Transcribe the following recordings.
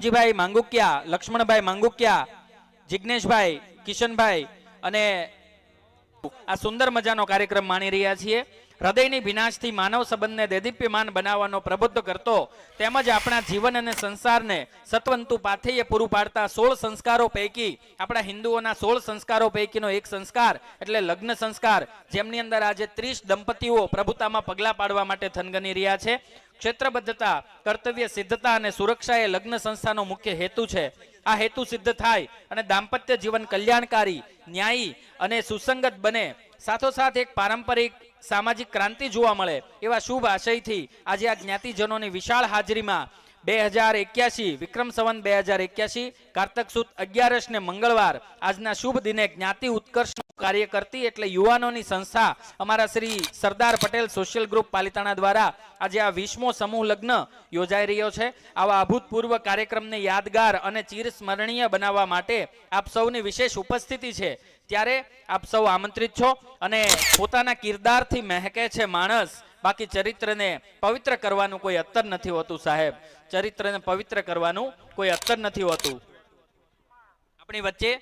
જીભાઈ માંગુકિયા, લક્ષ્મણભાઈ માંગુકિયા, જિગ્નેશભાઈ, કિશનભાઈ અને આ સુંદર મજાનો કાર્યક્રમ માણી રહ્યા છીએ. હૃદયની વિનાશથી માનવ સંબંધને દેદીપ્યમાન બનાવવાનો પ્રબુદ્ધ કરતો તેમજ આપણા જીવન અને સંસારને સત્વંતુ પાથેય પૂરું પાડતા 16 સંસ્કારો પૈકી આપણા હિન્દુઓના 16 સંસ્કારો પૈકીનો એક સંસ્કાર એટલે લગ્ન સંસ્કાર, જેમની અંદર આજે 30 દંપતીઓ પ્રભુતામાં પગલા પાડવા માટે થનગની રહ્યા છે. ક્ષેત્રબદ્ધતા, કર્તવ્ય સિદ્ધતા અને સુરક્ષા એ લગ્ન સંસ્થાનો મુખ્ય હેતુ છે. આ હેતુ સિદ્ધ થાય અને દાંપત્ય જીવન કલ્યાણકારી, ન્યાયી અને સુસંગત બને, સાથોસાથ એક પારંપરિક સામાજિક ક્રાંતિ જોવા મળે એવા શુભ આશયથી આજે આ જ્ઞાતિજનોની વિશાળ હાજરીમાં 2081 વિક્રમ સંવત 2081 કારતક સુદ 11 ને મંગળવાર આજના શુભ દિને જ્ઞાતિ ઉત્કર્ષ કાર્ય કરતી એટલે યુવાનોની સંસ્થા અમારા શ્રી સરદાર પટેલ સોશિયલ ગ્રુપ પાલિતાણા દ્વારા આજે આ 20મો સમૂહ લગ્ન યોજાઈ રહ્યો છે. આવા અભૂતપૂર્વ કાર્યક્રમને યાદગાર અને ચિરસ્મરણીય બનાવવા માટે આપ સૌની વિશેષ ઉપસ્થિતિ છે. ત્યારે આપ સૌ આમંત્રિત છો અને પોતાના કિરદારથી મહેકે છે માણસ, બાકી ચરિત્રને પવિત્ર કરવાનું કોઈ અત્તર નથી હોતું સાહેબ. ચરિત્રને પવિત્ર કરવાનું કોઈ અત્તર નથી હોતું. આપણી વચ્ચે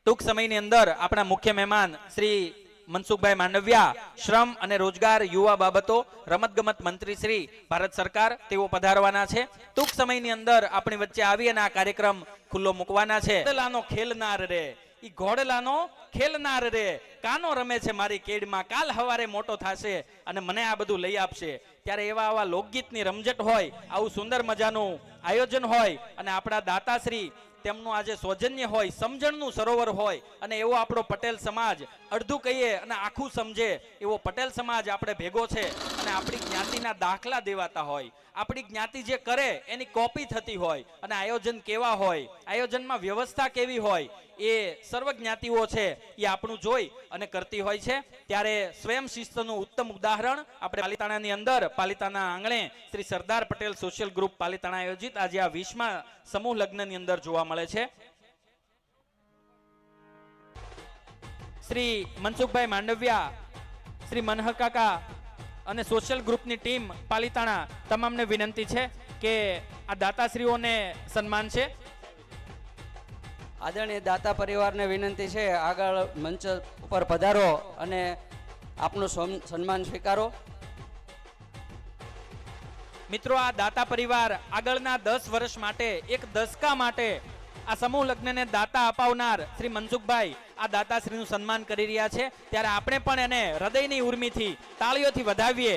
ટૂંક સમયની અંદર આપણા મુખ્ય મહેમાન શ્રી મનસુખભાઈ માંડવિયા, શ્રમ અને રોજગાર, યુવા બાબતો, રમતગમત મંત્રી શ્રી, ભારત સરકાર, તેઓ પધારવાના છે. ટૂંક સમયની અંદર આપણી વચ્ચે આવી અને આ કાર્યક્રમ ખુલ્લો મૂકવાના છે. ઘોડલાનો ખેલનાર રે, ઈ ઘોડલાનો ખેલનાર રે, કાનો રમે છે મારી કેડમાં, કાલ હવારે મોટો થશે અને મને આ બધું લઈ આપશે. ત્યારે એવા આવા લોકગીતની રમઝટ હોય, આવું સુંદર મજાનું આયોજન હોય અને આપણા દાતાશ્રી તેમનું આજે સૌજન્ય હોય, સમજણનું સરોવર હોય અને એવો આપણો પટેલ સમાજ, અડધું કહીએ અને આખું સમજે એવો પટેલ સમાજ આપણે ભેગો છે અને આપણી જ્ઞાતિના દાખલા દેવાતા હોય, આપણી જ્ઞાતિ જે કરે એની કોપી થતી હોય અને આયોજન કેવા હોય, આયોજનમાં વ્યવસ્થા કેવી હોય, એ સર્વ જ્ઞાતિઓ છે એ આપણું જોઈ અને કરતી હોય છે. ત્યારે સ્વયં શિસ્તનું ઉત્તમ ઉદાહરણ આપણે પાલિતાણાની અંદર, પાલિતાણા આંગણે શ્રી સરદાર પટેલ સોશિયલ ગ્રુપ પાલિતાણા આયોજિત આજે આ 20મા સમૂહ લગ્નની અંદર જોવા મળે છે. શ્રી મનસુખભાઈ માંડવિયા, શ્રી મનહર કાકા અને સોશિયલ ગ્રુપની ટીમ પાલિતાણા તમામને વિનંતી છે કે આ દાતાશ્રીઓને સન્માન છે. આદરણીય દાતા પરિવારને વિનંતી છે આગળ મંચ ઉપર પધારો અને આપનું સન્માન સ્વીકારો. મિત્રો, આ દાતા પરિવાર આગળના 10 વર્ષ માટે, એક દશકા માટે આ સમૂહ લગ્નને દાતા અપાવનાર શ્રી મનસુખભાઈ આ દાતાશ્રીનું સન્માન કરી રહ્યા છે. ત્યારે આપણે પણ એને હૃદયની ઉર્મિથી તાળીઓથી વધાવીએ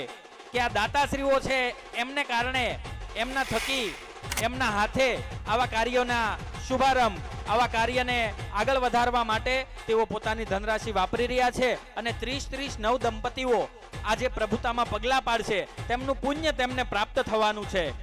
કે આ દાતાશ્રીઓ છે એમને કારણે, એમના થકી, એમના હાથે આવા કાર્યોના શુભારંભ, આવા કાર્યને આગળ વધારવા માટે તેઓ પોતાની ધનરાશિ વાપરી રહ્યા છે અને 30 નવ દંપતીઓ આજે પ્રભુતામાં પગલા પાડશે. તેમનું પુણ્ય તેમને પ્રાપ્ત થવાનું છે.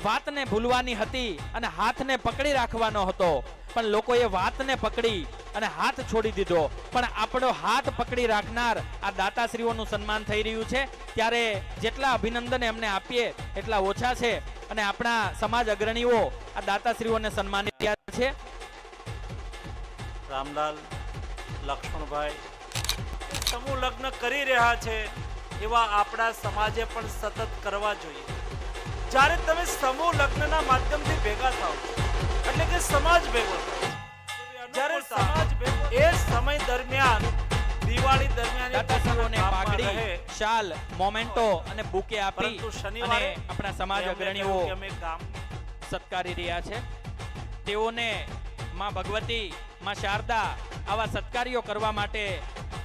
વાતને ભૂલવાની હતી અને હાથને પકડી રાખવાનો હતો, પણ લોકોએ વાતને પકડી અને હાથ છોડી દીધો. પણ આપણો હાથ પકડી રાખનાર આ દાતાશ્રીઓનું સન્માન થઈ રહ્યું છે. ત્યારે જેટલા અભિનંદન એમને આપીએ એટલા ઓછા છે અને આપણા સમાજ અગ્રણીઓ આ દાતાશ્રીઓને સન્માનિત કર્યા છે. રામલાલ, લક્ષ્મણભાઈ સમૂહ લગ્ન કરી રહ્યા છે એવા આપણા સમાજે પણ સતત કરવા જોઈએ. જ્યારે તમે સમૂહ લગ્નના માધ્યમથી ભેગા થાવ એટલે કે સમાજ ભેગો થાય, જ્યારે સમાજ ભેગો એ સમય દરમિયાન દિવાળી દરમિયાન દાતાશ્રીઓને પાઘડી, શાલ, મોમેન્ટો અને બુકે આપી પરંતુ અને શનિવારે આપણા સમાજ અગ્રણીઓ અમે કામ સત્કારી રહ્યા છે. તેઓને માં ભગવતી, માં શારદા આવા સત્કાર્યો કરવા માટે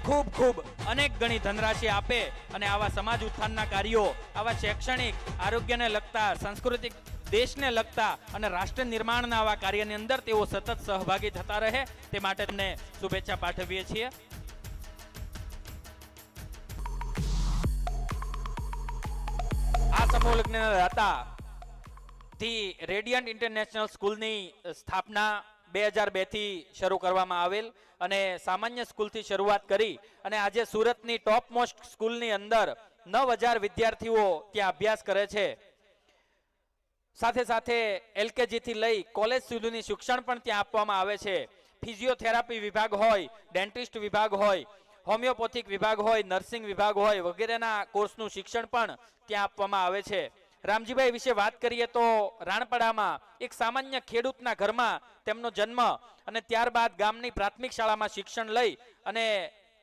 ખૂબ ખૂબ અનેક ગણી ધનરાશિ આપે અને આવા સમાજ ઉત્થાનના કાર્યો, આવા શૈક્ષણિક, આરોગ્યને લગતા, સાંસ્કૃતિક, દેશને લગતા અને રાષ્ટ્ર નિર્માણના આવા કાર્યની અંદર તેઓ સતત સહભાગી થતા રહે તે માટે તેમને શુભેચ્છા પાઠવીએ છીએ. આ સમૂહ લગ્નના દાતા ધી રેડિયન્ટ ઇન્ટરનેશનલ સ્કૂલની સ્થાપના 2002 થી શરૂ કરવામાં આવેલ અને સામાન્ય સ્કૂલથી શરૂઆત કરી અને આજે સુરતની ટોપ મોસ્ટ સ્કૂલની અંદર 9000 વિદ્યાર્થીઓ ત્યાં અભ્યાસ કરે છે. સાથે સાથે LKG થી લઈ કોલેજ સુધીનું શિક્ષણ પણ ત્યાં આપવામાં આવે છે. ફિઝિયોથેરાપી વિભાગ હોય, ડેન્ટિસ્ટ વિભાગ હોય, હોમિયોપેથિક વિભાગ હોય, નર્સિંગ વિભાગ હોય વગેરેના કોર્સનું શિક્ષણ પણ ત્યાં આપવામાં આવે છે. રામજીભાઈ વિશે વાત કરીએ તો રાણપડામાં એક સામાન્ય ખેડૂતના ઘરમાં તેમનો જન્મ અને ત્યારબાદ ગામની પ્રાથમિક શાળામાં શિક્ષણ લઈ અને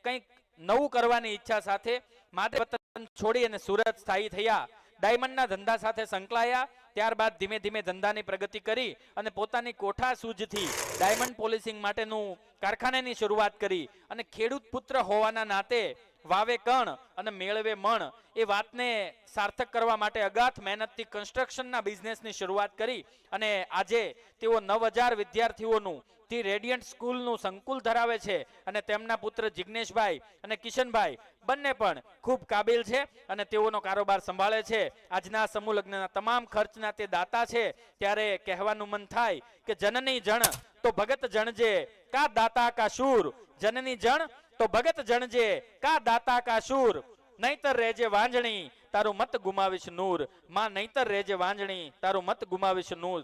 કંઈક નવું કરવાની ઈચ્છા સાથે માદરે વતન છોડી અને સુરત સ્થાયી થયા. ડાયમંડના ધંધા સાથે સંકળાયા. ત્યારબાદ ધીમે ધીમે ધંધાની પ્રગતિ કરી અને પોતાની કોઠા સૂઝથી ડાયમંડ પોલિશિંગ માટેનું કારખાનાની શરૂઆત કરી અને ખેડૂત પુત્ર હોવાના નાતે વાવે કણ અને મેળવે મણ એ વાતને સાર્થક કરવા માટે અગાધ મહેનતથી કન્સ્ટ્રક્શનના બિઝનેસની શરૂઆત કરી અને આજે તેઓ 9000 વિદ્યાર્થીઓનું ધી રેડિયન્ટ સ્કૂલનું સંકુલ ધરાવે છે અને તેમના પુત્ર જિગ્નેશભાઈ અને કિશનભાઈ બંને પણ ખૂબ કાબિલ છે અને તેઓનો કારોબાર સંભાળે છે. આજના સમૂહ લગ્નના તમામ ખર્ચના તે દાતા છે. ત્યારે કહેવાનું મન થાય કે જનની જણ તો ભગત જણજે કા દાતા કા શૂર, જનની જણ તો ભગત જણજે કા દાતા કા શૂર, નહીતર રેજે વાંજણી તારું મત ગુમાવીશ નૂર, માં નહીતર રેજે વાંજણી તારું મત ગુમાવીશ નૂર.